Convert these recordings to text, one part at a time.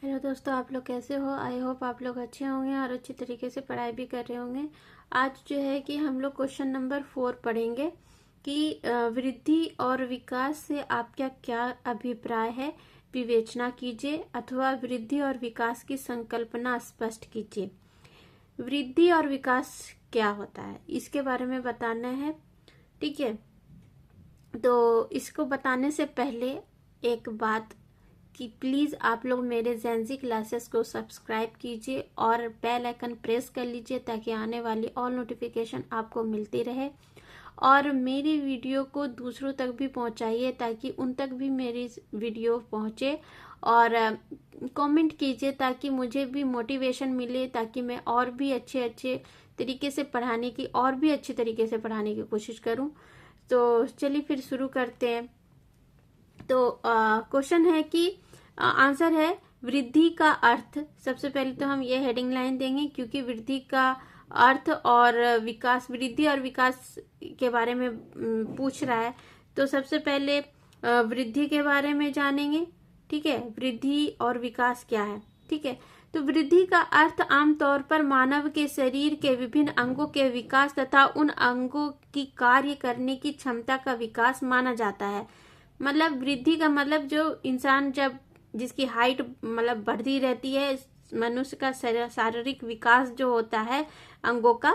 Hello दोस्तों, आप लोग कैसे हो। आई होप आप लोग अच्छे होंगे और अच्छी तरीके से पढ़ाई भी कर रहे होंगे। आज जो है कि हम लोग क्वेश्चन नंबर 4 पढ़ेंगे कि वृद्धि और विकास से आपका क्या अभिप्राय है, विवेचना कीजिए अथवा वृद्धि और विकास की संकल्पना स्पष्ट कीजिए। वृद्धि और विकास क्या होता है इसके बारे में बताना है। ठीक है, तो इसको बताने से पहले एक बात कि प्लीज़ आप लोग मेरे जेंजी क्लासेस को सब्सक्राइब कीजिए और बेल आइकन प्रेस कर लीजिए ताकि आने वाली ऑल नोटिफिकेशन आपको मिलती रहे। और मेरी वीडियो को दूसरों तक भी पहुंचाइए ताकि उन तक भी मेरी वीडियो पहुंचे। और कमेंट कीजिए ताकि मुझे भी मोटिवेशन मिले, ताकि मैं और भी अच्छे अच्छे तरीके से पढ़ाने की और भी अच्छे तरीके से पढ़ाने की कोशिश करूं। तो चलिए फिर शुरू करते हैं। तो क्वेश्चन है कि आंसर है वृद्धि का अर्थ। सबसे पहले तो हम ये हेडिंग लाइन देंगे क्योंकि वृद्धि का अर्थ और विकास, वृद्धि और विकास के बारे में पूछ रहा है। तो सबसे पहले वृद्धि के बारे में जानेंगे। ठीक है, वृद्धि और विकास क्या है। ठीक है, तो वृद्धि का अर्थ आमतौर पर मानव के शरीर के विभिन्न अंगों के विकास तथा उन अंगों की कार्य करने की क्षमता का विकास माना जाता है। मतलब वृद्धि का मतलब जो इंसान जब जिसकी हाइट मतलब बढ़ती रहती है, मनुष्य का शारीरिक विकास जो होता है अंगों का,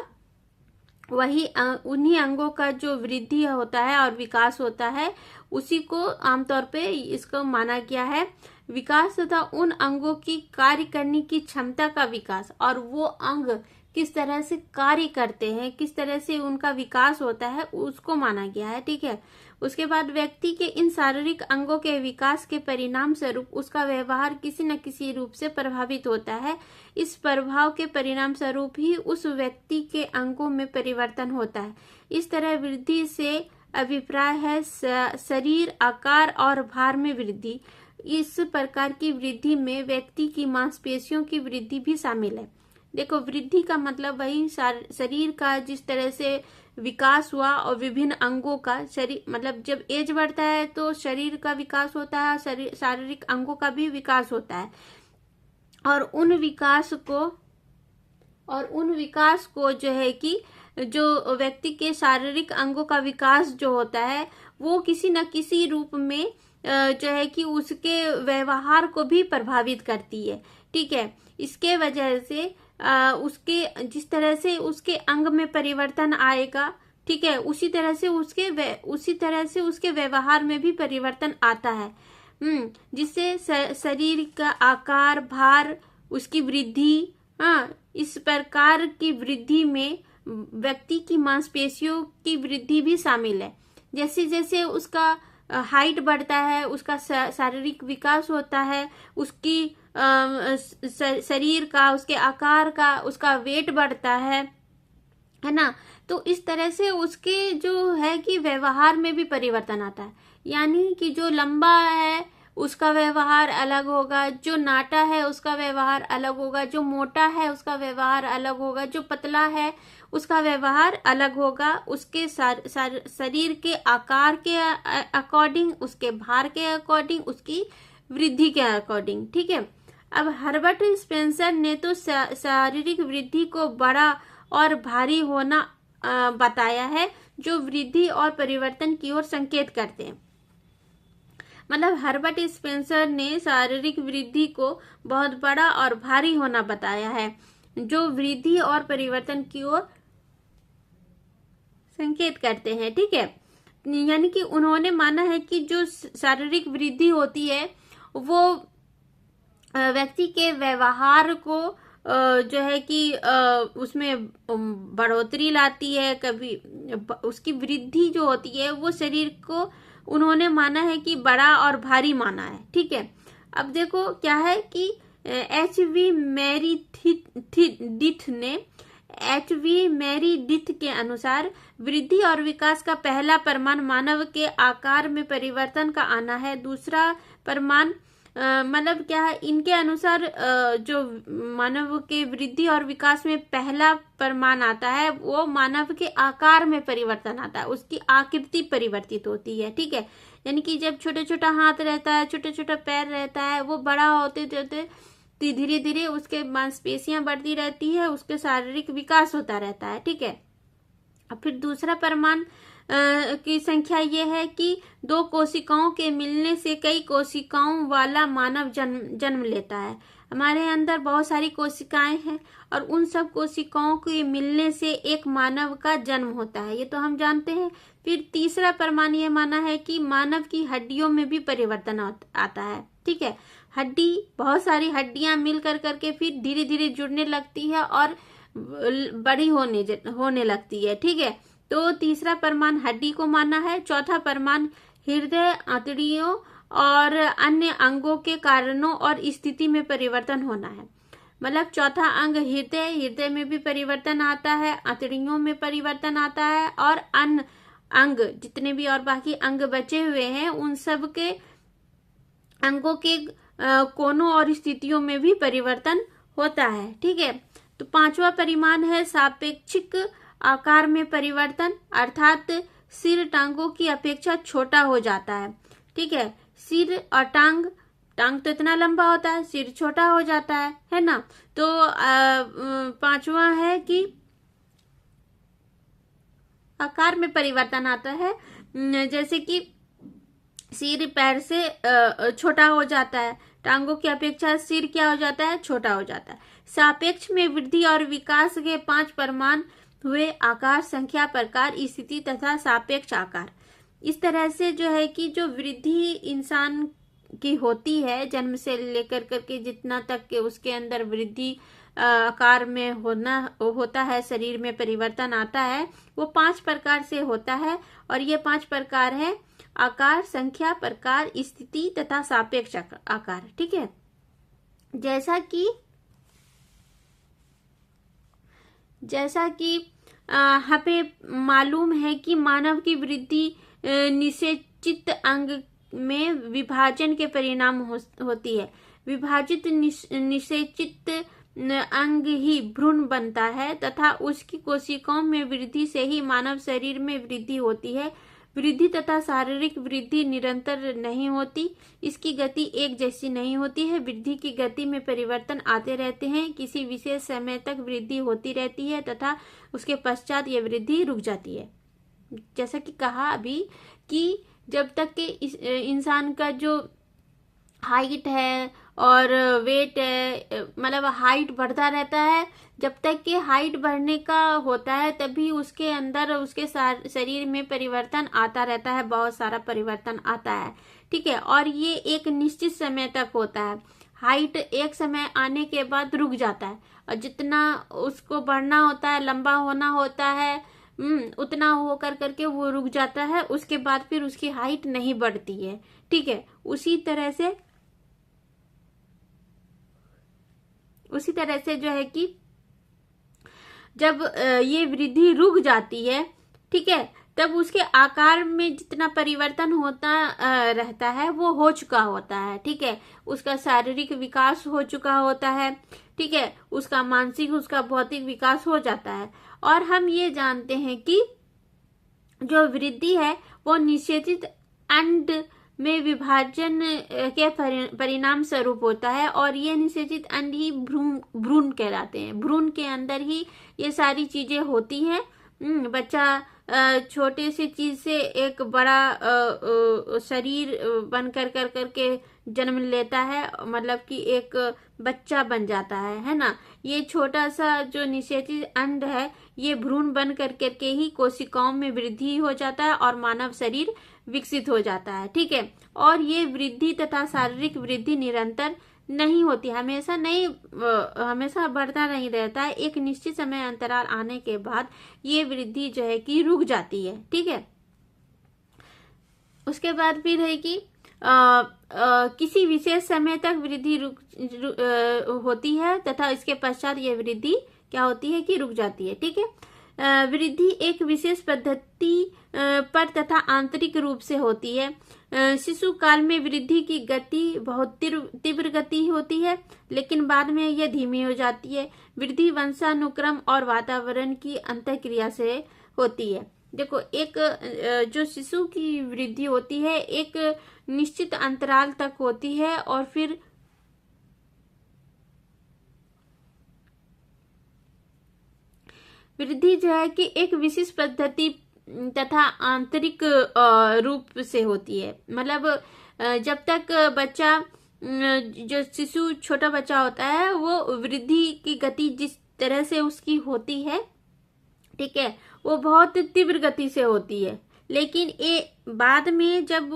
वही उन्हीं अंगों का जो वृद्धि होता है और विकास होता है, उसी को आमतौर पे इसको माना गया है विकास तथा उन अंगों की कार्य करने की क्षमता का विकास। और वो अंग किस तरह से कार्य करते हैं, किस तरह से उनका विकास होता है, उसको माना गया है। ठीक है, उसके बाद व्यक्ति के इन शारीरिक अंगों के विकास के परिणाम स्वरूप उसका व्यवहार किसी न किसी रूप से प्रभावित होता है। इस प्रभाव के परिणाम स्वरूप ही उस व्यक्ति के अंगों में परिवर्तन होता है। इस तरह वृद्धि से अभिप्राय है शरीर आकार और भार में वृद्धि। इस प्रकार की वृद्धि में व्यक्ति की मांसपेशियों की वृद्धि भी शामिल है। देखो, वृद्धि का मतलब वही शरीर का जिस तरह से विकास हुआ और विभिन्न अंगों का शरीर, मतलब जब एज बढ़ता है तो शरीर का विकास होता है, शारीरिक अंगों का भी विकास होता है। और उन विकास को जो है कि जो व्यक्ति के शारीरिक अंगों का विकास जो होता है वो किसी न किसी रूप में जो है कि उसके व्यवहार को भी प्रभावित करती है। ठीक है, इसके वजह से उसके जिस तरह से उसके अंग में परिवर्तन आएगा, ठीक है, उसी तरह से उसके व्यवहार में भी परिवर्तन आता है। जिससे शरीर का आकार, भार, उसकी वृद्धि, इस प्रकार की वृद्धि में व्यक्ति की मांसपेशियों की वृद्धि भी शामिल है। जैसे जैसे उसका हाइट बढ़ता है, उसका शारीरिक विकास होता है, उसकी शरीर का, उसके आकार का, उसका वेट बढ़ता है ना। तो इस तरह से उसके जो है कि व्यवहार में भी परिवर्तन आता है। यानी कि जो लंबा है उसका व्यवहार अलग होगा, जो नाटा है उसका व्यवहार अलग होगा, जो मोटा है उसका व्यवहार अलग होगा, जो पतला है उसका व्यवहार अलग होगा। उसके शरीर के आकार के अकॉर्डिंग, उसके भार के अकॉर्डिंग, उसकी वृद्धि के अकॉर्डिंग। ठीक है, अब हर्बर्ट स्पेंसर ने तो शारीरिक वृद्धि को बड़ा और भारी होना बताया है, जो वृद्धि और परिवर्तन की ओर संकेत करते हैं। मतलब हर्बर्ट स्पेंसर ने शारीरिक वृद्धि को बहुत बड़ा और भारी होना बताया है, जो वृद्धि और परिवर्तन की ओर संकेत करते हैं। ठीक है, यानी कि उन्होंने माना है कि जो शारीरिक वृद्धि होती है वो व्यक्ति के व्यवहार को जो है कि उसमें बढ़ोतरी लाती है। कभी उसकी वृद्धि जो होती है वो शरीर को उन्होंने माना है कि बड़ा और भारी माना है। ठीक है, अब देखो क्या है कि एच.वी. मेरीडिथ के अनुसार वृद्धि और विकास का पहला प्रमाण मानव के आकार में परिवर्तन का आना है। दूसरा प्रमाण मतलब क्या है, इनके अनुसार जो मानव के वृद्धि और विकास में पहला प्रमाण आता है वो मानव के आकार में परिवर्तन आता है, उसकी आकृति परिवर्तित होती है। ठीक है, यानी कि जब छोटा छोटा हाथ रहता है, छोटा छोटा पैर रहता है, वो बड़ा होते होते धीरे धीरे उसके मांसपेशियां बढ़ती रहती है, उसके शारीरिक विकास होता रहता है। ठीक है। और फिर दूसरा परिमाण की संख्या यह है कि 2 कोशिकाओं के मिलने से कई कोशिकाओं वाला मानव जन्म लेता है। हमारे अंदर बहुत सारी कोशिकाएं हैं और उन सब कोशिकाओं के मिलने से एक मानव का जन्म होता है, ये तो हम जानते हैं। फिर तीसरा परिमाण ये माना है कि मानव की हड्डियों में भी परिवर्तन आता है। ठीक है। हड्डी, बहुत सारी हड्डियां मिल करके फिर धीरे धीरे जुड़ने लगती है और बड़ी होने लगती है। ठीक है। तो तीसरा परिमाण हड्डी को माना है। चौथा परिमाण हृदय, आंतड़ियों और अन्य अंगों के कारणों और स्थिति में परिवर्तन होना है। मतलब चौथा अंग हृदय में भी परिवर्तन आता है, आंतड़ियों में परिवर्तन आता है और अन्य अंग जितने भी और बाकी अंग बचे हुए हैं उन सब के अंगों के कोनों और स्थितियों में भी परिवर्तन होता है। ठीक है। तो पांचवा परिमाण है सापेक्षिक आकार में परिवर्तन, अर्थात सिर टांगों की अपेक्षा छोटा हो जाता है। ठीक है। सिर और टांग तो इतना लंबा होता है, सिर छोटा हो जाता है ना। तो पांचवा है कि आकार में परिवर्तन आता है, जैसे कि सिर पैर से छोटा हो जाता है, टांगों की अपेक्षा सिर क्या हो जाता है, छोटा हो जाता है। सापेक्ष में वृद्धि और विकास के 5 परिमाण हुए, आकार, संख्या, प्रकार, स्थिति तथा सापेक्ष आकार। इस तरह से जो है कि जो वृद्धि इंसान की होती है जन्म से लेकर करके जितना तक के उसके अंदर वृद्धि आकार में होता है, शरीर में परिवर्तन आता है, वो 5 प्रकार से होता है। और ये 5 प्रकार है आकार, संख्या, प्रकार, स्थिति तथा सापेक्ष आकार। ठीक है। जैसा कि हमें मालूम है कि मानव की वृद्धि निषेचित अंग में विभाजन के परिणाम होती है। विभाजित निषेचित अंग ही भ्रूण बनता है तथा उसकी कोशिकाओं में वृद्धि से ही मानव शरीर में वृद्धि होती है। वृद्धि तथा शारीरिक वृद्धि निरंतर नहीं होती, इसकी गति एक जैसी नहीं होती है। वृद्धि की गति में परिवर्तन आते रहते हैं, किसी विशेष समय तक वृद्धि होती रहती है तथा उसके पश्चात यह वृद्धि रुक जाती है। जैसा कि कहा अभी कि जब तक के इंसान का जो हाइट है और वेट है, मतलब हाइट बढ़ता रहता है, जब तक कि हाइट बढ़ने का होता है तभी उसके अंदर उसके शरीर में परिवर्तन आता रहता है, बहुत सारा परिवर्तन आता है। ठीक है। और ये एक निश्चित समय तक होता है। हाइट एक समय आने के बाद रुक जाता है और जितना उसको बढ़ना होता है, लंबा होना होता है, उतना हो करके वो रुक जाता है। उसके बाद फिर उसकी हाइट नहीं बढ़ती है। ठीक है। उसी तरह से जो है कि जब ये वृद्धि रुक जाती है, ठीक है, तब उसके आकार में जितना परिवर्तन होता रहता है वो हो चुका होता है। ठीक है। उसका शारीरिक विकास हो चुका होता है। ठीक है। उसका मानसिक, उसका भौतिक विकास हो जाता है। और हम ये जानते हैं कि जो वृद्धि है वो निषेचित अंड में विभाजन के परिणाम स्वरूप होता है और ये निषेचित अंड ही भ्रूण कहलाते हैं। भ्रूण के अंदर ही ये सारी चीजें होती हैं। बच्चा छोटे से चीज से एक बड़ा शरीर बन करके जन्म लेता है, मतलब कि एक बच्चा बन जाता है ना। ये छोटा सा जो निषेचित अंड है ये भ्रूण बन करके ही कोशिकाओं में वृद्धि हो जाता है और मानव शरीर विकसित हो जाता है। ठीक है। और ये वृद्धि तथा शारीरिक वृद्धि निरंतर नहीं होती, हमेशा बढ़ता नहीं रहता है। एक निश्चित समय अंतराल आने के बाद ये वृद्धि जो है कि रुक जाती है। ठीक है। उसके बाद फिर है कि किसी विशेष समय तक वृद्धि होती है तथा इसके पश्चात यह वृद्धि क्या होती है कि रुक जाती है। ठीक है। वृद्धि एक विशेष पद्धति पर तथा आंतरिक रूप से होती है। शिशु काल में वृद्धि की गति बहुत तीव्र गति होती है, लेकिन बाद में यह धीमी हो जाती है। वृद्धि वंशानुक्रम और वातावरण की अंतःक्रिया से होती है। देखो, एक जो शिशु की वृद्धि होती है एक निश्चित अंतराल तक होती है और फिर वृद्धि जो है कि एक विशेष पद्धति तथा आंतरिक रूप से होती है। मतलब जब तक बच्चा, जो शिशु छोटा बच्चा होता है, वो वृद्धि की गति जिस तरह से उसकी होती है, ठीक है, वो बहुत तीव्र गति से होती है। लेकिन ये बाद में जब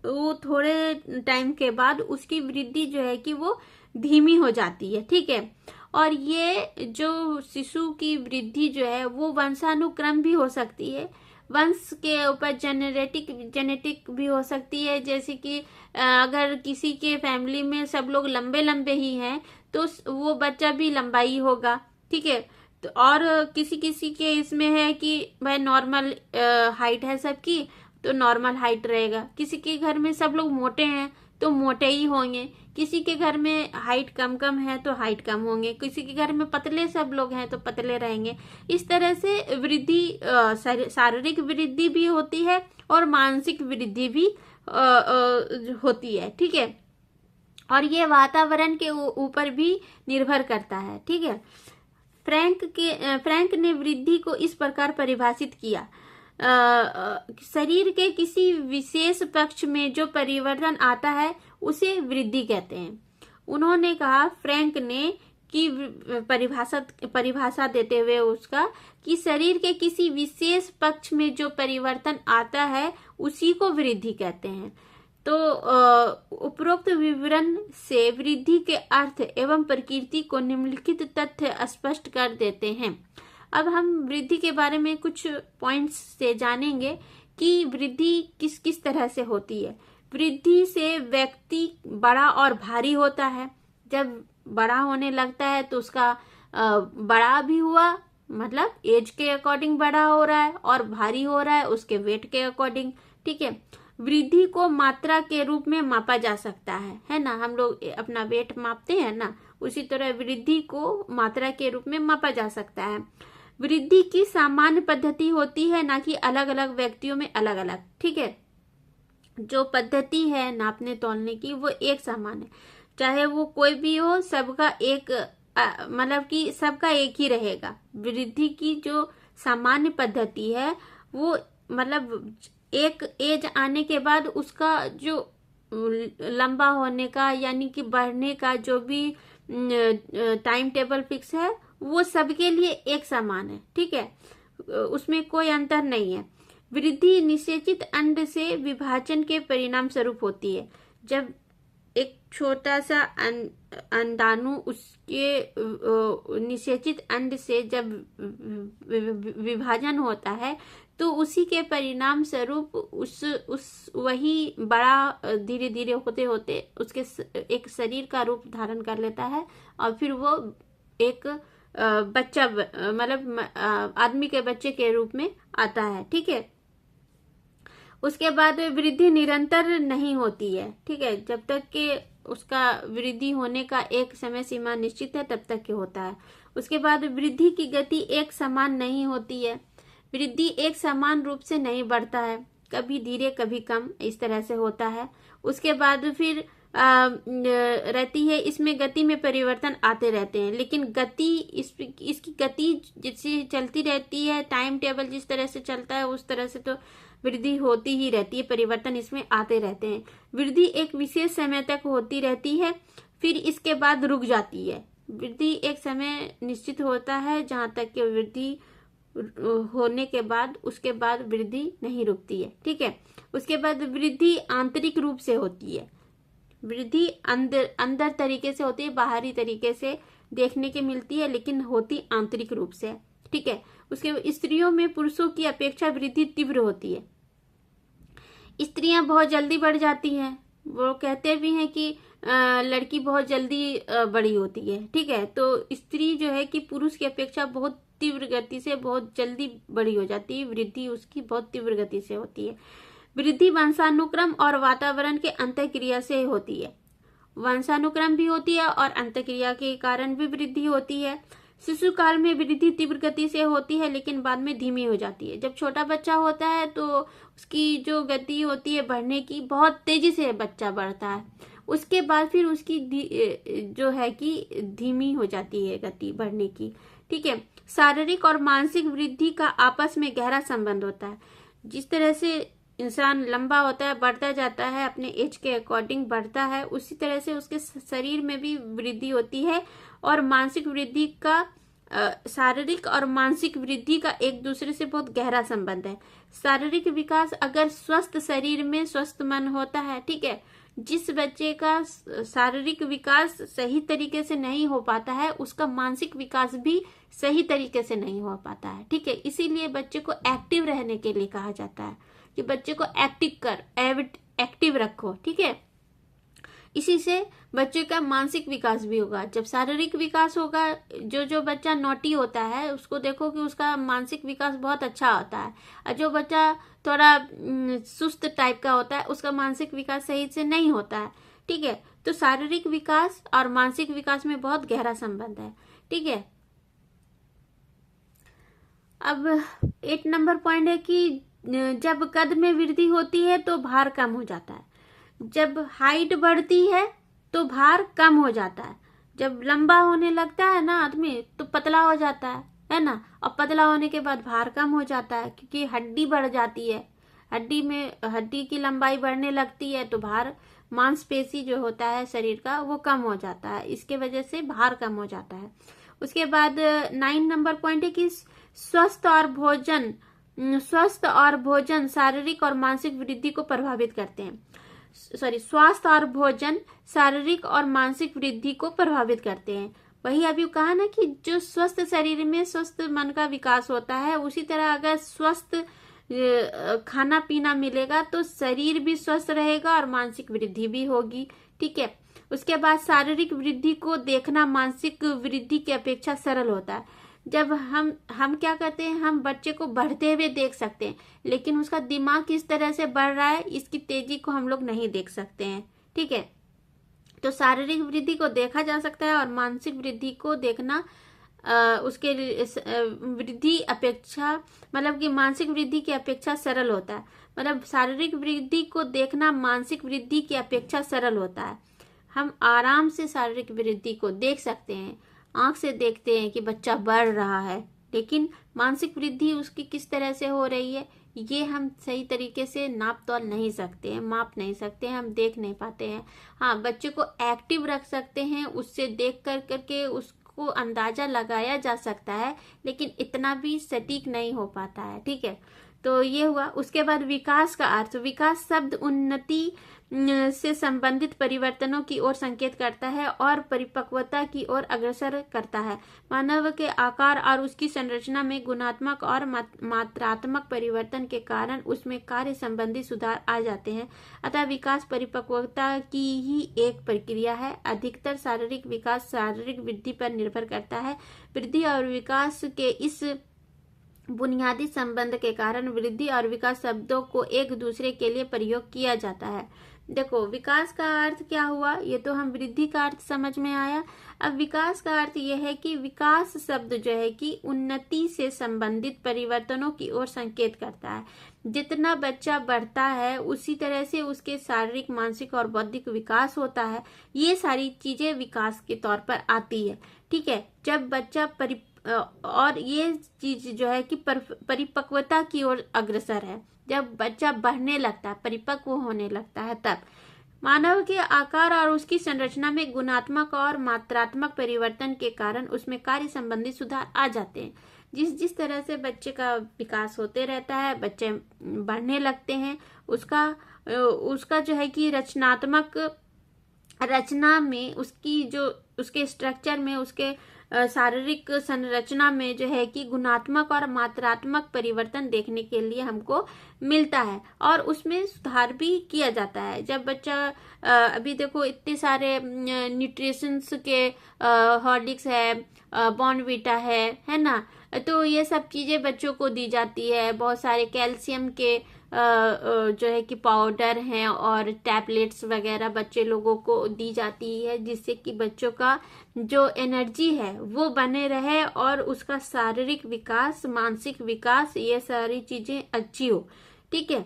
वो थोड़े टाइम के बाद उसकी वृद्धि जो है कि वो धीमी हो जाती है, ठीक है। और ये जो शिशु की वृद्धि जो है वो वंशानुक्रम भी हो सकती है, वंश के ऊपर जेनेटिक भी हो सकती है। जैसे कि अगर किसी के फैमिली में सब लोग लंबे लंबे ही हैं तो वो बच्चा भी लंबाई होगा, ठीक है। तो और किसी किसी के इसमें है कि भाई नॉर्मल हाइट है सबकी, तो नॉर्मल हाइट रहेगा। किसी के घर में सब लोग मोटे हैं तो मोटे ही होंगे, किसी के घर में हाइट कम कम है तो हाइट कम होंगे, किसी के घर में पतले सब लोग हैं तो पतले रहेंगे। इस तरह से वृद्धि, शारीरिक वृद्धि भी होती है और मानसिक वृद्धि भी होती है, ठीक है। और ये वातावरण के ऊपर भी निर्भर करता है, ठीक है। फ्रैंक ने वृद्धि को इस प्रकार परिभाषित किया, शरीर के किसी विशेष पक्ष में जो परिवर्तन आता है उसे वृद्धि कहते हैं। उन्होंने कहा, फ्रैंक ने की परिभाषा देते हुए उसका, कि शरीर के किसी विशेष पक्ष में जो परिवर्तन आता है उसी को वृद्धि कहते हैं। तो उपरोक्त विवरण से वृद्धि के अर्थ एवं प्रकृति को निम्नलिखित तथ्य स्पष्ट कर देते हैं। अब हम वृद्धि के बारे में कुछ पॉइंट्स से जानेंगे कि वृद्धि किस किस तरह से होती है। वृद्धि से व्यक्ति बड़ा और भारी होता है। जब बड़ा होने लगता है तो उसका बड़ा भी हुआ, मतलब एज के अकॉर्डिंग बड़ा हो रहा है, और भारी हो रहा है उसके वेट के अकॉर्डिंग, ठीक है। वृद्धि को मात्रा के रूप में मापा जा सकता है ना। हम लोग अपना वेट मापते हैं ना, उसी तरह वृद्धि को मात्रा के रूप में मापा जा सकता है। वृद्धि की सामान्य पद्धति होती है, ना कि अलग अलग व्यक्तियों में अलग अलग, ठीक है। जो पद्धति है नापने तोलने की वो एक समान है, चाहे वो कोई भी हो, सबका एक मतलब कि सबका एक ही रहेगा। वृद्धि की जो सामान्य पद्धति है वो मतलब एक एज आने के बाद उसका जो लंबा होने का यानी कि बढ़ने का जो भी टाइम टेबल फिक्स है वो सबके लिए एक समान है, ठीक है, उसमें कोई अंतर नहीं है। वृद्धि निषेचित अंड से विभाजन के परिणाम स्वरूप होती है। जब एक छोटा सा अंडाणु उसके निषेचित अंड से जब विभाजन होता है तो उसी के परिणाम स्वरूप उस वही बड़ा धीरे धीरे होते होते उसके एक शरीर का रूप धारण कर लेता है, और फिर वो एक बच्चा मतलब आदमी के बच्चे के रूप में आता है, ठीक है। उसके बाद वृद्धि निरंतर नहीं होती है, ठीक है। जब तक कि उसका वृद्धि होने का एक समय सीमा निश्चित है तब तक के होता है। उसके बाद वृद्धि की गति एक समान नहीं होती है। वृद्धि एक समान रूप से नहीं बढ़ता है, कभी धीरे कभी कम, इस तरह से होता है। उसके बाद फिर रहती है, इसमें गति में परिवर्तन आते रहते हैं, लेकिन गति इसकी गति जिससे चलती रहती है, टाइम टेबल जिस तरह से चलता है उस तरह से तो वृद्धि होती ही रहती है, परिवर्तन इसमें आते रहते हैं। वृद्धि एक विशेष समय तक होती रहती है, फिर इसके बाद रुक जाती है। वृद्धि एक समय निश्चित होता है जहां तक कि वृद्धि होने के बाद उसके बाद वृद्धि नहीं रुकती है, ठीक है। उसके बाद वृद्धि आंतरिक रूप से होती है। वृद्धि अंदर तरीके से होती है, बाहरी तरीके से देखने के मिलती है, लेकिन होती आंतरिक रूप से, ठीक है। उसके स्त्रियों में पुरुषों की अपेक्षा वृद्धि तीव्र होती है। स्त्रियां बहुत जल्दी बढ़ जाती हैं, वो कहते भी हैं कि लड़की बहुत जल्दी बड़ी होती है, ठीक है। तो स्त्री जो है कि पुरुष की अपेक्षा बहुत तीव्र गति से बहुत जल्दी बड़ी हो जाती है, वृद्धि उसकी बहुत तीव्र गति से होती है। वृद्धि वंशानुक्रम और वातावरण के अंतःक्रिया से होती है। वंशानुक्रम भी होती है और अंतःक्रिया के कारण भी वृद्धि होती है। शिशु काल में वृद्धि तीव्र गति से होती है, लेकिन बाद में धीमी हो जाती है। जब छोटा बच्चा होता है तो उसकी जो गति होती है बढ़ने की, बहुत तेजी से बच्चा बढ़ता है, उसके बाद फिर उसकी जो है कि धीमी हो जाती है गति बढ़ने की, ठीक है। शारीरिक और मानसिक वृद्धि का आपस में गहरा संबंध होता है। जिस तरह से इंसान लंबा होता है, बढ़ता जाता है, अपने एज के अकॉर्डिंग बढ़ता है, उसी तरह से उसके शरीर में भी वृद्धि होती है। और मानसिक वृद्धि का शारीरिक और मानसिक वृद्धि का एक दूसरे से बहुत गहरा संबंध है। शारीरिक विकास अगर स्वस्थ शरीर में स्वस्थ मन होता है, ठीक है, जिस बच्चे का शारीरिक विकास सही तरीके से नहीं हो पाता है उसका मानसिक विकास भी सही तरीके से नहीं हो पाता है, ठीक है। इसीलिए बच्चे को एक्टिव रहने के लिए कहा जाता है कि बच्चे को एक्टिव रखो, ठीक है। इसी से बच्चे का मानसिक विकास भी होगा। जब शारीरिक विकास होगा, जो बच्चा नॉटी होता है उसको देखो कि उसका मानसिक विकास बहुत अच्छा होता है, और जो बच्चा थोड़ा सुस्त टाइप का होता है उसका मानसिक विकास सही से नहीं होता है, ठीक है। तो शारीरिक विकास और मानसिक विकास में बहुत गहरा संबंध है, ठीक है। अब 8 नंबर पॉइंट है कि जब कद में वृद्धि होती है तो भार कम हो जाता है। जब हाइट बढ़ती है तो भार कम हो जाता है। जब लंबा होने लगता है ना आदमी तो पतला हो जाता है ना, और पतला होने के बाद भार कम हो जाता है क्योंकि हड्डी बढ़ जाती है। हड्डी की लंबाई बढ़ने लगती है तो भार, मांसपेशी जो होता है शरीर का वो कम हो जाता है, इसके वजह से भार कम हो जाता है। उसके बाद 9 नंबर पॉइंट है कि स्वस्थ और भोजन शारीरिक और मानसिक वृद्धि को प्रभावित करते हैं। स्वास्थ्य और भोजन शारीरिक और मानसिक वृद्धि को प्रभावित करते हैं। वही अभी कहा ना कि जो स्वस्थ शरीर में स्वस्थ मन का विकास होता है, उसी तरह अगर स्वस्थ खाना पीना मिलेगा तो शरीर भी स्वस्थ रहेगा और मानसिक वृद्धि भी होगी, ठीक है। उसके बाद शारीरिक वृद्धि को देखना मानसिक वृद्धि की अपेक्षा सरल होता है। जब हम क्या करते हैं, हम बच्चे को बढ़ते हुए देख सकते हैं, लेकिन उसका दिमाग किस तरह से बढ़ रहा है इसकी तेजी को हम लोग नहीं देख सकते हैं, ठीक है। तो शारीरिक वृद्धि को देखा जा सकता है और मानसिक वृद्धि को देखना उसके वृद्धि अपेक्षा, मतलब कि मानसिक वृद्धि की अपेक्षा सरल होता है। मतलब शारीरिक वृद्धि को देखना मानसिक वृद्धि की अपेक्षा सरल होता है। हम आराम से शारीरिक वृद्धि को देख सकते हैं, आंख से देखते हैं कि बच्चा बढ़ रहा है, लेकिन मानसिक वृद्धि उसकी किस तरह से हो रही है ये हम सही तरीके से नाप तोल नहीं सकते हैं, माप नहीं सकते हैं, हम देख नहीं पाते हैं। हाँ, बच्चे को एक्टिव रख सकते हैं, उससे देख करके उसको अंदाजा लगाया जा सकता है, लेकिन इतना भी सटीक नहीं हो पाता है, ठीक है। तो ये हुआ। उसके बाद विकास का अर्थ। विकास शब्द उन्नति से संबंधित परिवर्तनों की ओर संकेत करता है और परिपक्वता की ओर अग्रसर करता है। मानव के आकार और उसकी संरचना में गुणात्मक और मात्रात्मक परिवर्तन के कारण उसमें कार्य संबंधी सुधार आ जाते हैं। अतः विकास परिपक्वता की ही एक प्रक्रिया है। अधिकतर शारीरिक विकास शारीरिक वृद्धि पर निर्भर करता है। वृद्धि और विकास के इस बुनियादी संबंध के कारण वृद्धि और विकास शब्दों को एक दूसरे के लिए प्रयोग किया जाता है। देखो, विकास का अर्थ क्या हुआ, ये तो हम वृद्धि का अर्थ समझ में आया। अब विकास का अर्थ यह है कि विकास शब्द जो है कि उन्नति से संबंधित परिवर्तनों की ओर संकेत करता है। जितना बच्चा बढ़ता है उसी तरह से उसके शारीरिक, मानसिक और बौद्धिक विकास होता है। ये सारी चीजें विकास के तौर पर आती है, ठीक है। जब बच्चा और ये चीज जो है कि परिपक्वता की ओर अग्रसर है, जब बच्चा बढ़ने लगता है, परिपक्व होने लगता है, तब मानव के आकार और उसकी संरचना में गुणात्मक और मात्रात्मक परिवर्तन के कारण उसमें कार्य संबंधी सुधार आ जाते हैं। जिस तरह से बच्चे का विकास होते रहता है, बच्चे बढ़ने लगते हैं, उसका जो है कि रचनात्मक रचना में, उसकी जो उसके स्ट्रक्चर में, उसके शारीरिक संरचना में जो है कि गुणात्मक और मात्रात्मक परिवर्तन देखने के लिए हमको मिलता है और उसमें सुधार भी किया जाता है। जब बच्चा अभी देखो इतने सारे न्यूट्रिशंस के हॉर्लिक्स है, बॉर्नवीटा है ना, तो ये सब चीजें बच्चों को दी जाती है। बहुत सारे कैल्शियम के जो है कि पाउडर हैं और टैबलेट्स वगैरह बच्चे लोगों को दी जाती है, जिससे कि बच्चों का जो एनर्जी है वो बने रहे और उसका शारीरिक विकास, मानसिक विकास, ये सारी चीजें अच्छी हो, ठीक है।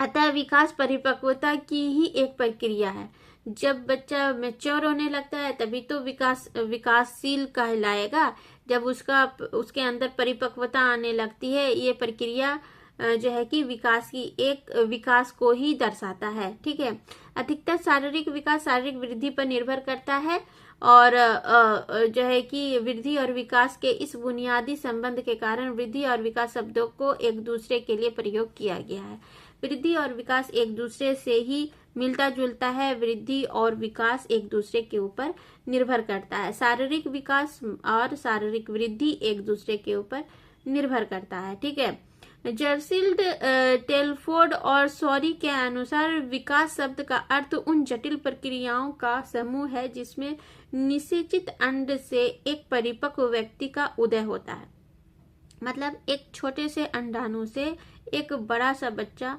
अतः विकास परिपक्वता की ही एक प्रक्रिया है। जब बच्चा मैच्योर होने लगता है तभी तो विकासशील कहलाएगा। जब उसके अंदर परिपक्वता आने लगती है, ये प्रक्रिया जो है कि विकास को ही दर्शाता है। ठीक है, अधिकतर शारीरिक विकास शारीरिक वृद्धि पर निर्भर करता है और जो है कि वृद्धि और विकास के इस बुनियादी संबंध के कारण वृद्धि और विकास शब्दों को एक दूसरे के लिए प्रयोग किया गया है। वृद्धि और विकास एक दूसरे से ही मिलता जुलता है। वृद्धि और विकास एक दूसरे के ऊपर निर्भर करता है। शारीरिक विकास और शारीरिक वृद्धि एक दूसरे के ऊपर निर्भर करता है। ठीक है, जर्सिल्ड, टेलफोर्ड और सॉरी के अनुसार विकास शब्द का अर्थ उन जटिल प्रक्रियाओं का समूह है जिसमें निषेचित अंड से एक परिपक्व व्यक्ति का उदय होता है। मतलब एक छोटे से अंडाणु से एक बड़ा सा बच्चा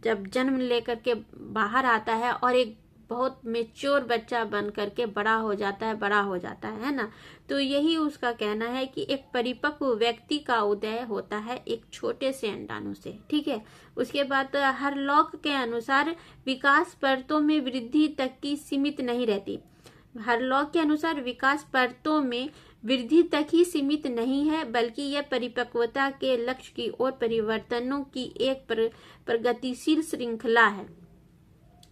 जब जन्म लेकर के बाहर आता है और एक बहुत मेच्योर बच्चा बन करके बड़ा हो जाता है ना। तो यही उसका कहना है कि एक परिपक्व व्यक्ति का उदय होता है एक छोटे से अंडाणु से। ठीक है, उसके बाद हरलॉक के अनुसार विकास परतों में वृद्धि तक की सीमित नहीं रहती। हरलॉक के अनुसार विकास परतों में वृद्धि तक ही सीमित नहीं है, बल्कि यह परिपक्वता के लक्ष्य की ओर परिवर्तनों की एक प्रगतिशील श्रृंखला है।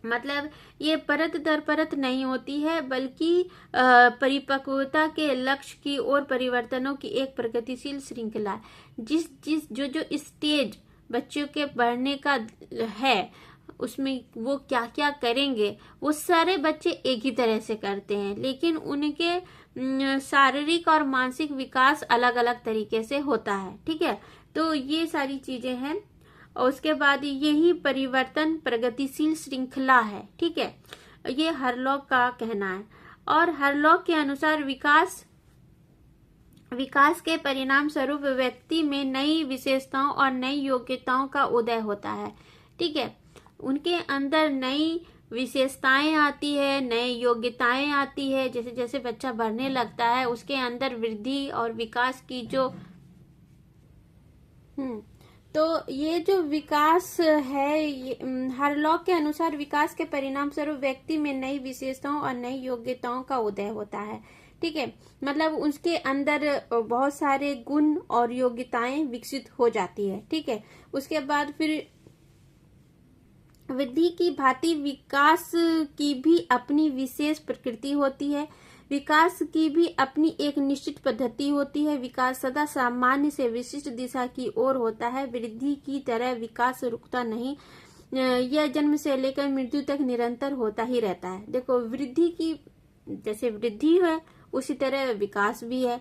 मतलब ये परत दर परत नहीं होती है, बल्कि परिपक्वता के लक्ष्य की ओर परिवर्तनों की एक प्रगतिशील श्रृंखला है। जो स्टेज बच्चों के बढ़ने का है, उसमें वो क्या क्या करेंगे वो सारे बच्चे एक ही तरह से करते हैं, लेकिन उनके शारीरिक और मानसिक विकास अलग अलग तरीके से होता है। ठीक है, तो ये सारी चीजें हैं और उसके बाद यही परिवर्तन प्रगतिशील श्रृंखला है। ठीक है, ये हरलॉक का कहना है। और हरलॉक के अनुसार विकास के परिणाम स्वरूप व्यक्ति में नई विशेषताओं और नई योग्यताओं का उदय होता है। ठीक है, उनके अंदर नई विशेषताएं आती है, नई योग्यताएं आती है। जैसे जैसे बच्चा बढ़ने लगता है उसके अंदर वृद्धि और विकास की जो तो ये जो विकास है, हरलॉक के अनुसार विकास के परिणाम स्वरूप व्यक्ति में नई विशेषताओं और नई योग्यताओं का उदय होता है। ठीक है, मतलब उसके अंदर बहुत सारे गुण और योग्यताएं विकसित हो जाती है। ठीक है, उसके बाद फिर वृद्धि की भांति विकास की भी अपनी विशेष प्रकृति होती है। विकास की भी अपनी एक निश्चित पद्धति होती है। विकास सदा सामान्य से विशिष्ट दिशा की ओर होता है। वृद्धि की तरह विकास रुकता नहीं, यह जन्म से लेकर मृत्यु तक निरंतर होता ही रहता है। देखो, वृद्धि की जैसे वृद्धि है उसी तरह विकास भी है।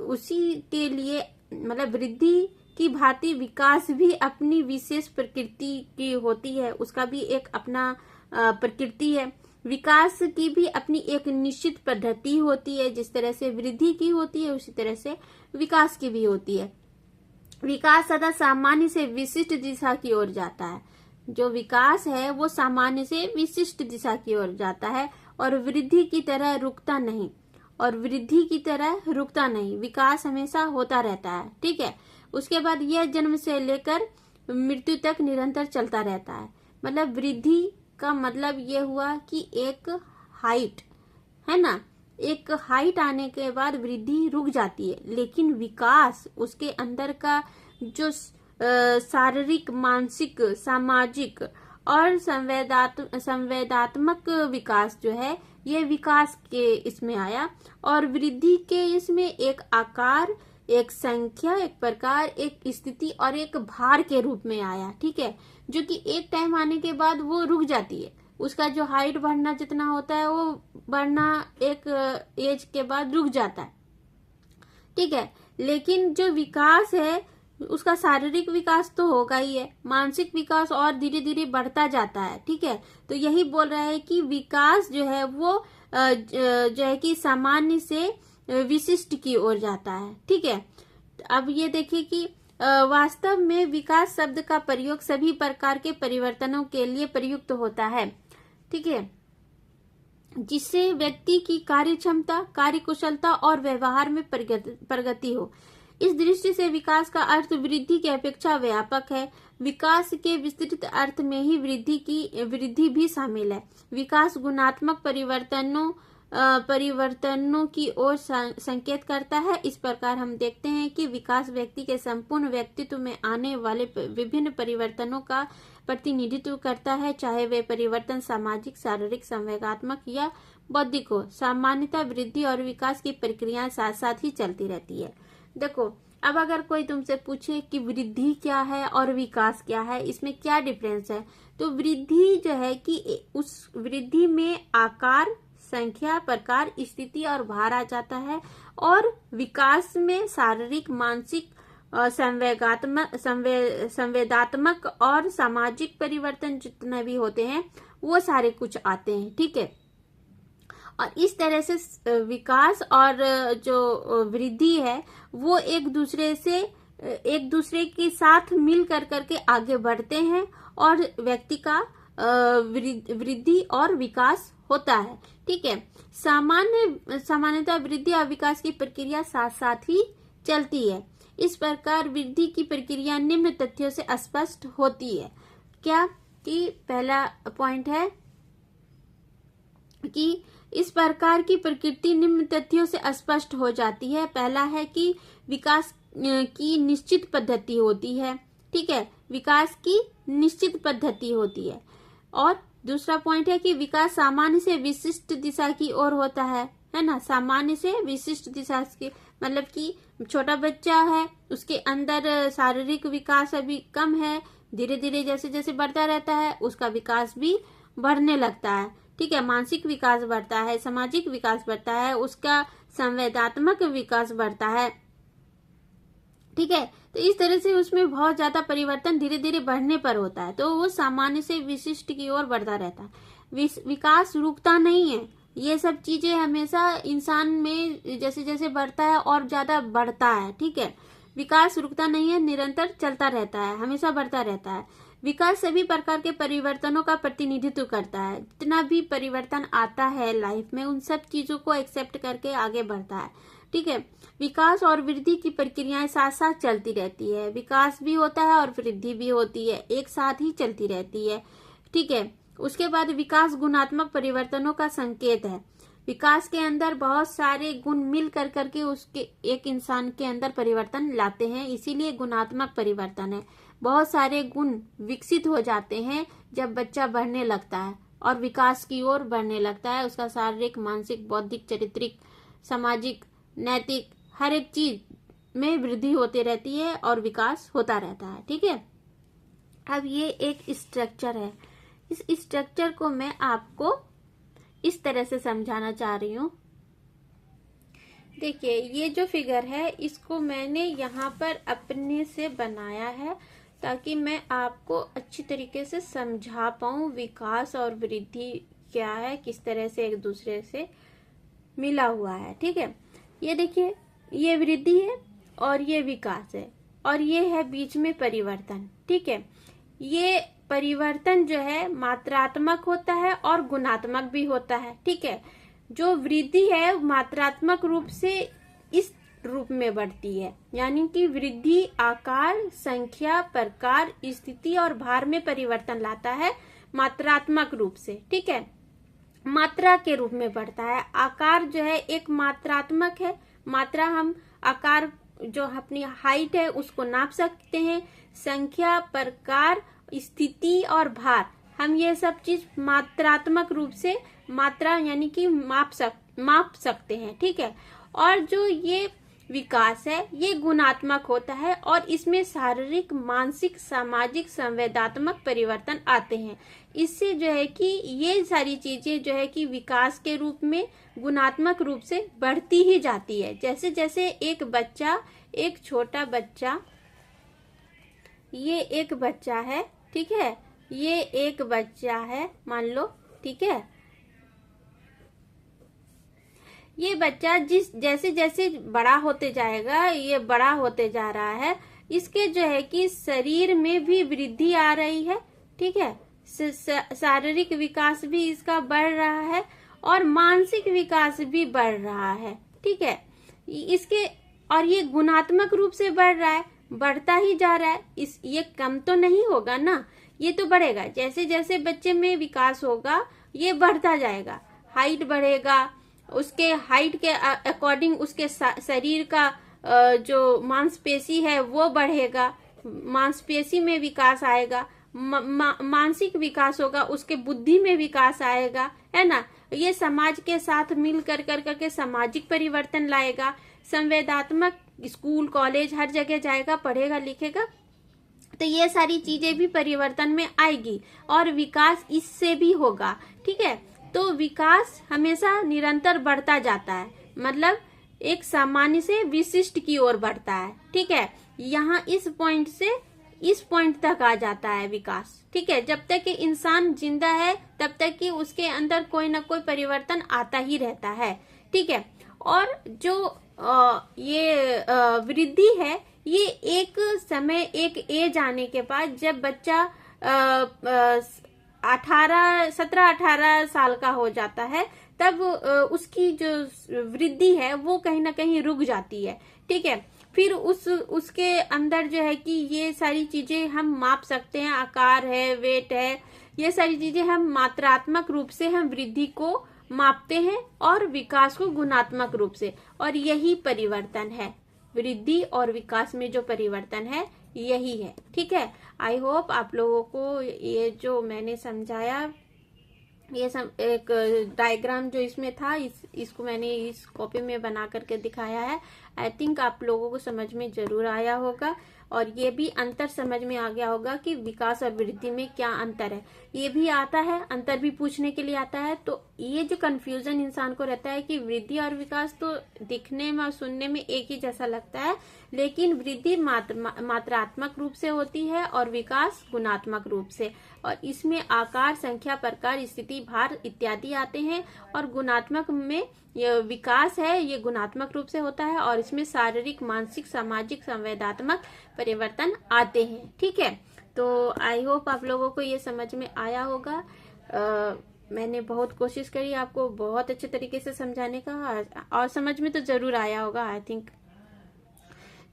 उसी के लिए मतलब वृद्धि की भांति विकास भी अपनी विशेष प्रकृति की होती है, उसका भी एक अपना प्रकृति है। विकास की भी अपनी एक निश्चित पद्धति होती है। जिस तरह से वृद्धि की होती है उसी तरह से विकास की भी होती है। विकास सदा सामान्य से विशिष्ट दिशा की ओर जाता है। जो विकास है वो सामान्य से विशिष्ट दिशा की ओर जाता है और वृद्धि की तरह रुकता नहीं, विकास हमेशा होता रहता है। ठीक है, उसके बाद यह जन्म से लेकर मृत्यु तक निरंतर चलता रहता है। मतलब वृद्धि का मतलब ये हुआ कि एक हाइट है ना, एक हाइट आने के बाद वृद्धि रुक जाती है, लेकिन विकास उसके अंदर का जो शारीरिक, मानसिक, सामाजिक और संवेदात्मक विकास जो है ये विकास के इसमें आया। और वृद्धि के इसमें एक आकार, एक संख्या, एक प्रकार, एक स्थिति और एक भार के रूप में आया। ठीक है, जो कि एक टाइम आने के बाद वो रुक जाती है। उसका जो हाइट बढ़ना जितना होता है वो बढ़ना एक एज के बाद रुक जाता है। ठीक है, लेकिन जो विकास है उसका शारीरिक विकास तो होगा ही है, मानसिक विकास और धीरे धीरे बढ़ता जाता है। ठीक है, तो यही बोल रहा है कि विकास जो है वो जो है कि सामान्य से विशिष्ट की ओर जाता है। ठीक है, अब ये देखिए कि वास्तव में विकास शब्द का प्रयोग सभी प्रकार के परिवर्तनों के लिए प्रयुक्त होता है। ठीक है, जिससे व्यक्ति की कार्य क्षमता, कार्य कुशलता और व्यवहार में प्रगति हो। इस दृष्टि से विकास का अर्थ वृद्धि की अपेक्षा व्यापक है। विकास के विस्तृत अर्थ में ही वृद्धि भी शामिल है। विकास गुणात्मक परिवर्तनों की ओर संकेत करता है। इस प्रकार हम देखते हैं कि विकास व्यक्ति के संपूर्ण व्यक्तित्व में आने वाले विभिन्न परिवर्तनों का प्रतिनिधित्व करता है, चाहे वे परिवर्तन सामाजिक, शारीरिक, संवेगात्मक या बौद्धिक हो। सामान्यतः वृद्धि और विकास की प्रक्रियाएं साथ साथ ही चलती रहती है। देखो, अब अगर कोई तुमसे पूछे कि वृद्धि क्या है और विकास क्या है, इसमें क्या डिफरेंस है, तो वृद्धि जो है कि उस वृद्धि में आकार, संख्या, प्रकार, स्थिति और भार आ जाता है, और विकास में शारीरिक, मानसिक, संवेदात्मक और सामाजिक परिवर्तन जितने भी होते हैं वो सारे कुछ आते हैं। ठीक है, और इस तरह से विकास और जो वृद्धि है वो एक दूसरे के साथ मिल करके आगे बढ़ते हैं और व्यक्ति का वृद्धि और विकास होता है। ठीक है, सामान्यतः वृद्धि और विकास की प्रक्रिया साथ साथ ही चलती है। इस प्रकार वृद्धि की प्रक्रिया निम्न तथ्यों से स्पष्ट होती है। क्या कि पहला पॉइंट है कि इस प्रकार की प्रकृति निम्न तथ्यों से स्पष्ट हो जाती है। पहला है कि विकास की निश्चित पद्धति होती है। ठीक है, विकास की निश्चित पद्धति होती है। और दूसरा पॉइंट है कि विकास सामान्य से विशिष्ट दिशा की ओर होता है ना। सामान्य से विशिष्ट दिशा की मतलब कि छोटा बच्चा है, उसके अंदर शारीरिक विकास अभी कम है, धीरे धीरे जैसे जैसे बढ़ता रहता है उसका विकास भी बढ़ने लगता है। ठीक है, मानसिक विकास बढ़ता है, सामाजिक विकास बढ़ता है, उसका संवेदात्मक विकास बढ़ता है। ठीक है, तो इस तरह से उसमें बहुत ज्यादा परिवर्तन धीरे धीरे बढ़ने पर होता है, तो वो सामान्य से विशिष्ट की ओर बढ़ता रहता है। विकास रुकता नहीं है। ये सब चीजें हमेशा इंसान में जैसे जैसे बढ़ता है और ज्यादा बढ़ता है। ठीक है, विकास रुकता नहीं है, निरंतर चलता रहता है, हमेशा बढ़ता रहता है। विकास सभी प्रकार के परिवर्तनों का प्रतिनिधित्व करता है। जितना भी परिवर्तन आता है लाइफ में उन सब चीजों को एक्सेप्ट करके आगे बढ़ता है। ठीक है, विकास और वृद्धि की प्रक्रियाएं साथ साथ चलती रहती है। विकास भी होता है और वृद्धि भी होती है, एक साथ ही चलती रहती है। ठीक है, उसके बाद विकास गुणात्मक परिवर्तनों का संकेत है। विकास के अंदर बहुत सारे गुण मिल करके उसके एक इंसान के अंदर परिवर्तन लाते हैं, इसीलिए गुणात्मक परिवर्तन है। बहुत सारे गुण विकसित हो जाते हैं जब बच्चा बढ़ने लगता है और विकास की ओर बढ़ने लगता है। उसका शारीरिक, मानसिक, बौद्धिक, चारित्रिक, सामाजिक, नैतिक हर एक चीज में वृद्धि होती रहती है और विकास होता रहता है। ठीक है, अब ये एक स्ट्रक्चर है। इस स्ट्रक्चर को मैं आपको इस तरह से समझाना चाह रही हूँ। देखिए, ये जो फिगर है इसको मैंने यहाँ पर अपने से बनाया है ताकि मैं आपको अच्छी तरीके से समझा पाऊँ विकास और वृद्धि क्या है, किस तरह से एक दूसरे से मिला हुआ है। ठीक है, ये देखिए, ये वृद्धि है और ये विकास है और ये है बीच में परिवर्तन। ठीक है, ये परिवर्तन जो है मात्रात्मक होता है और गुणात्मक भी होता है। ठीक है, जो वृद्धि है मात्रात्मक रूप से इस रूप में बढ़ती है, यानी कि वृद्धि आकार, संख्या, प्रकार, स्थिति और भार में परिवर्तन लाता है मात्रात्मक रूप से। ठीक है, मात्रा के रूप में बढ़ता है। आकार जो है एक मात्रात्मक है। मात्रा हम आकार जो अपनी हाइट है उसको नाप सकते हैं। संख्या, प्रकार, स्थिति और भार हम ये सब चीज मात्रात्मक रूप से मात्रा यानी कि माप सकते हैं। ठीक है, और जो ये विकास है ये गुणात्मक होता है और इसमें शारीरिक, मानसिक, सामाजिक, संवेदात्मक परिवर्तन आते हैं। इससे जो है कि ये सारी चीजें जो है कि विकास के रूप में गुणात्मक रूप से बढ़ती ही जाती है। जैसे जैसे एक बच्चा, एक छोटा बच्चा, ये एक बच्चा है, ठीक है, ये एक बच्चा है मान लो, ठीक है, ये बच्चा जैसे जैसे बड़ा होते जाएगा, ये बड़ा होते जा रहा है, इसके जो है कि शरीर में भी वृद्धि आ रही है। ठीक है, शारीरिक विकास भी इसका बढ़ रहा है और मानसिक विकास भी बढ़ रहा है। ठीक है, इसके और ये गुणात्मक रूप से बढ़ रहा है, बढ़ता ही जा रहा है, ये कम तो नहीं होगा ना, ये तो बढ़ेगा। जैसे जैसे बच्चे में विकास होगा ये बढ़ता जाएगा, हाइट बढ़ेगा, उसके हाइट के अकॉर्डिंग उसके शरीर का जो मांसपेशी है वो बढ़ेगा, मांसपेशी में विकास आएगा, मानसिक विकास होगा, उसके बुद्धि में विकास आएगा, है ना। ये समाज के साथ मिल कर करके सामाजिक परिवर्तन लाएगा, संवेदात्मक स्कूल कॉलेज हर जगह जाएगा, पढ़ेगा लिखेगा, तो ये सारी चीजें भी परिवर्तन में आएगी और विकास इससे भी होगा। ठीक है, तो विकास हमेशा निरंतर बढ़ता जाता है, मतलब एक सामान्य से विशिष्ट की ओर बढ़ता है। ठीक है, यहाँ इस पॉइंट से इस पॉइंट तक आ जाता है विकास। ठीक है, जब तक कि इंसान जिंदा है तब तक कि उसके अंदर कोई ना कोई परिवर्तन आता ही रहता है। ठीक है, और जो ये वृद्धि है ये एक समय, एक एज आने के बाद, जब बच्चा 17-18 साल का हो जाता है, तब उसकी जो वृद्धि है वो कहीं ना कहीं रुक जाती है। ठीक है, फिर उसके अंदर जो है कि ये सारी चीजें हम माप सकते हैं, आकार है, वेट है, ये सारी चीजें हम मात्रात्मक रूप से हम वृद्धि को मापते हैं और विकास को गुणात्मक रूप से, और यही परिवर्तन है। वृद्धि और विकास में जो परिवर्तन है यही है। ठीक है, आई होप आप लोगों को ये जो मैंने समझाया, ये एक डायग्राम जो इसमें था, इसको मैंने इस कॉपी में बना करके दिखाया है। आई थिंक आप लोगों को समझ में जरूर आया होगा, और ये भी अंतर समझ में आ गया होगा कि विकास और वृद्धि में क्या अंतर है। ये भी आता है, अंतर भी पूछने के लिए आता है। तो ये जो कंफ्यूजन इंसान को रहता है कि वृद्धि और विकास तो दिखने में और सुनने में एक ही जैसा लगता है, लेकिन वृद्धि मात्रात्मक रूप से होती है और विकास गुणात्मक रूप से, और इसमें आकार, संख्या, प्रकार, स्थिति, भार इत्यादि आते हैं। और गुणात्मक में ये विकास है, ये गुणात्मक रूप से होता है, और इसमें शारीरिक, मानसिक, सामाजिक, संवेदात्मक परिवर्तन आते हैं। ठीक है, तो आई होप आप लोगों को ये समझ में आया होगा। मैंने बहुत कोशिश करी आपको बहुत अच्छे तरीके से समझाने का, और समझ में तो जरूर आया होगा आई थिंक।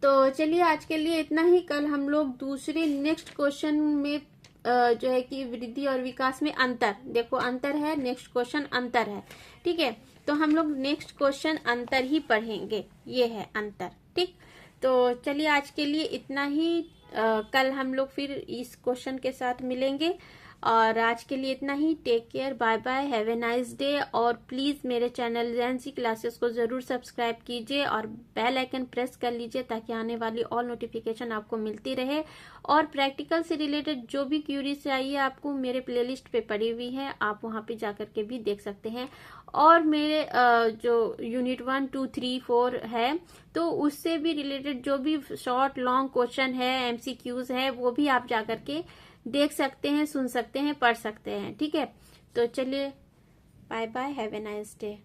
तो चलिए आज के लिए इतना ही। कल हम लोग दूसरे नेक्स्ट क्वेश्चन में जो है कि वृद्धि और विकास में अंतर, देखो अंतर है, नेक्स्ट क्वेश्चन अंतर है। ठीक है, तो हम लोग नेक्स्ट क्वेश्चन अंतर ही पढ़ेंगे, ये है अंतर। ठीक, तो चलिए आज के लिए इतना ही। कल हम लोग फिर इस क्वेश्चन के साथ मिलेंगे, और आज के लिए इतना ही। Take care, bye bye, have a nice day. और प्लीज मेरे चैनल जेएनसी क्लासेस को जरूर सब्सक्राइब कीजिए और बेल आइकन प्रेस कर लीजिए, ताकि आने वाली ऑल नोटिफिकेशन आपको मिलती रहे। और प्रैक्टिकल से रिलेटेड जो भी क्यूरीज चाहिए आपको, मेरे प्लेलिस्ट पे पड़ी हुई है, आप वहां पे जाकर के भी देख सकते हैं। और मेरे जो यूनिट 1, 2, 3, 4 है, तो उससे भी रिलेटेड जो भी शॉर्ट लॉन्ग क्वेश्चन है, एमसीक्यूज है, वो भी आप जाकर के देख सकते हैं, सुन सकते हैं, पढ़ सकते हैं। ठीक है, तो चलिए bye bye, have a nice day.